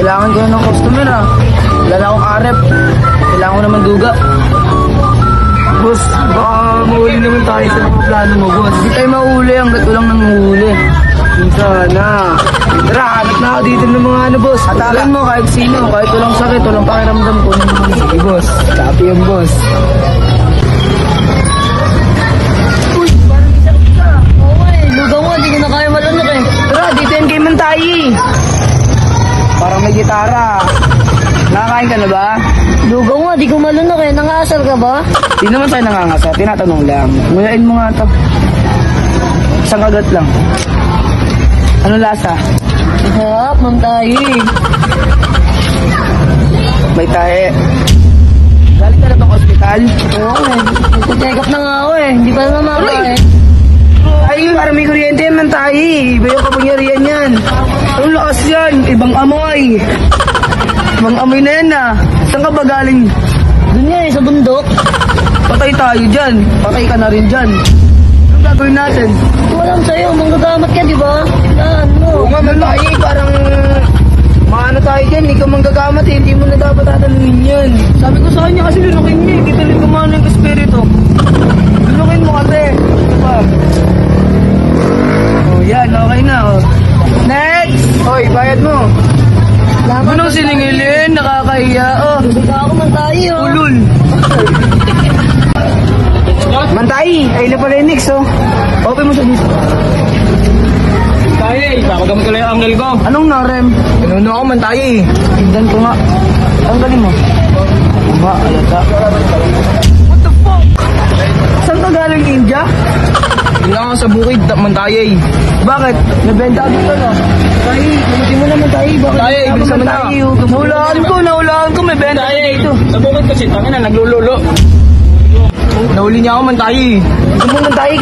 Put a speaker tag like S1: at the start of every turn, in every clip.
S1: Kailangan ko ng customer ah. Wala na akong arep. Kailangan ko naman duga. Boss, baka mahuli naman tayo sa mga plano mo, boss. Hindi tayo mahuli, hanggat walang nanguhuli. Sana. Tara, hanap na ako dito ng mga ano, boss. Atakan mo kahit sino, kahit walang sakit, walang pakiramdam ko. Sige, boss. Copy yung boss. Uy, parang may sakit ka.
S2: Oo eh, lugaw mo, hindi ko na kaya malunok eh.
S1: Tara, dito yung game man tayo. Parang may gitara. Nakakain ka na ba?
S2: Lugaw mo, di ko malunok eh. Nangasal ka ba?
S1: Di naman tayo nangangasa, tinatanong lang. Nguyain mo nga ito. Isang kagat lang. Ano lasa?
S2: Sarap, mantahi.
S1: May tahe. Galing ka na bang ospital?
S2: Oo eh, nagpa-check up na nga ako eh. Hindi pa naman makain.
S1: Ay, parang may kuryente yan man tayo. Iba yung kapangyarihan yan. Ang lakas yan. Ibang amoy. Ibang amoy na yan ah. Saan ka ba galing?
S2: Doon nga eh, sa bundok.
S1: Patay tayo dyan. Patay ka na rin dyan. Anong gagawin natin?
S2: Walang sa'yo, manggagamat ka, di ba? Ano?
S1: Oo nga man tayo. Parang maano tayo dyan. Ikaw manggagamat eh. Hindi mo na dapat tatanungin yan. Sabi ko sa kanya kasi lunukin niya. Dito rin kumano yung espiritu. Lunukin mo kasi. Diba? Oh, yan. Okay na. Oh. Next! Hoy, bayad mo. Anong siningilin? Nakakahiya. Oh.
S2: Bigla ako mantahi oh.
S1: Ulul. Mantahi. Ay na pala yung next oh. Open mo siya dito.
S3: Tayo, papagamit ko lang yung angle ko.
S1: Anong narem?
S3: Pinuno ako man tayo eh.
S1: Tignan ko nga. Tanggalin mo. Ba, alata. What the fuck? Saan ka galing India?
S3: Hindi ako sa bukid, man tayo eh.
S1: Bakit? Nabenta dito no? Tayo, kamutin mo naman tayo. Bakit?
S3: Tayo, ibig sabihin na.
S1: Nahulaan ko, may benta
S3: Tayo
S1: dito.
S3: sa bukid kasi, tangin na, naglululo. Nahuli niya ako man tayo eh.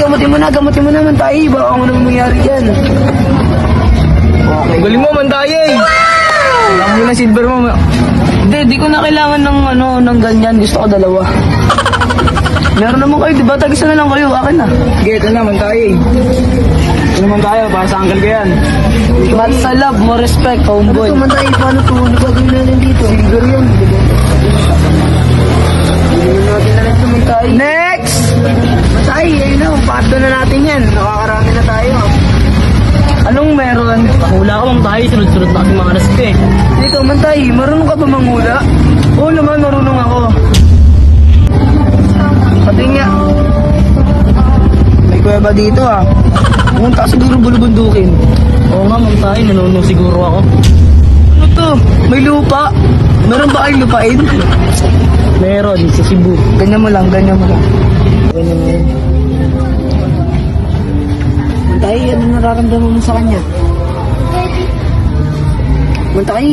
S1: Gamutin mo na man tayo. Baka ano naman mangyari dyan. Okay.
S3: Galing mo man tayo eh.
S1: Alam mo na silver mo. Hindi, di ko na kailangan ng ano, ng ganyan. Gusto ko dalawa. Meron naman kayo, di ba? Tag-isa na lang kayo. Akin na.
S3: Sige, ito naman tayo eh. Ito naman tayo, para sa uncle ko yan.
S1: But sa love, mo respect, homeboy.
S2: Ano mantahi, paano ito? Nagagawin natin dito?
S1: Silver yan. Next! Matay, ayun na. Pato na natin yan. Nakakarami na tayo. Anong meron?
S3: Hula ka man tayo, sunod-sunod na kasi mga nasip eh.
S1: Dito, Mantay, marunong ka ba manghula? Oo naman, marunong ako. Pati nga. May kuweba dito ah. Pumunta siguro bulubundukin.
S3: Oo nga man tayo, nanuno siguro ako.
S1: Ano to? May lupa? Meron ba kayong lupain?
S3: Meron, sa Cebu.
S1: Ganyan mo lang. Ganyan mo lang. Mantay, ano nararamdaman mo sa kanya? Mantay!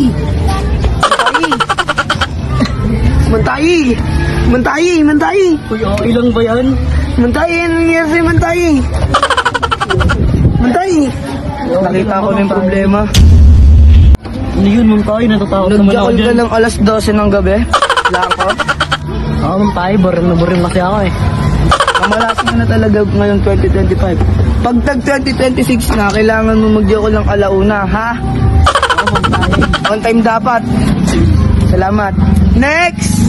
S3: Uy, okay lang ba yan?
S1: Mantay, ano nangyari sa'yo, Mantay? Mantay! Nakita ko na yung problema.
S3: Ano yun man tayo, natatakot naman ako
S1: Nagjakol ka
S3: dyan.
S1: ng alas 12 ng gabi? Lang ko?
S3: Oo man tayo, boring na boring kasi ako eh.
S1: Mamalasing na talaga ngayon 2025. Pag tag 2026 na, kailangan mo magjakol ng alauna, ha? On time dapat. Salamat. Next!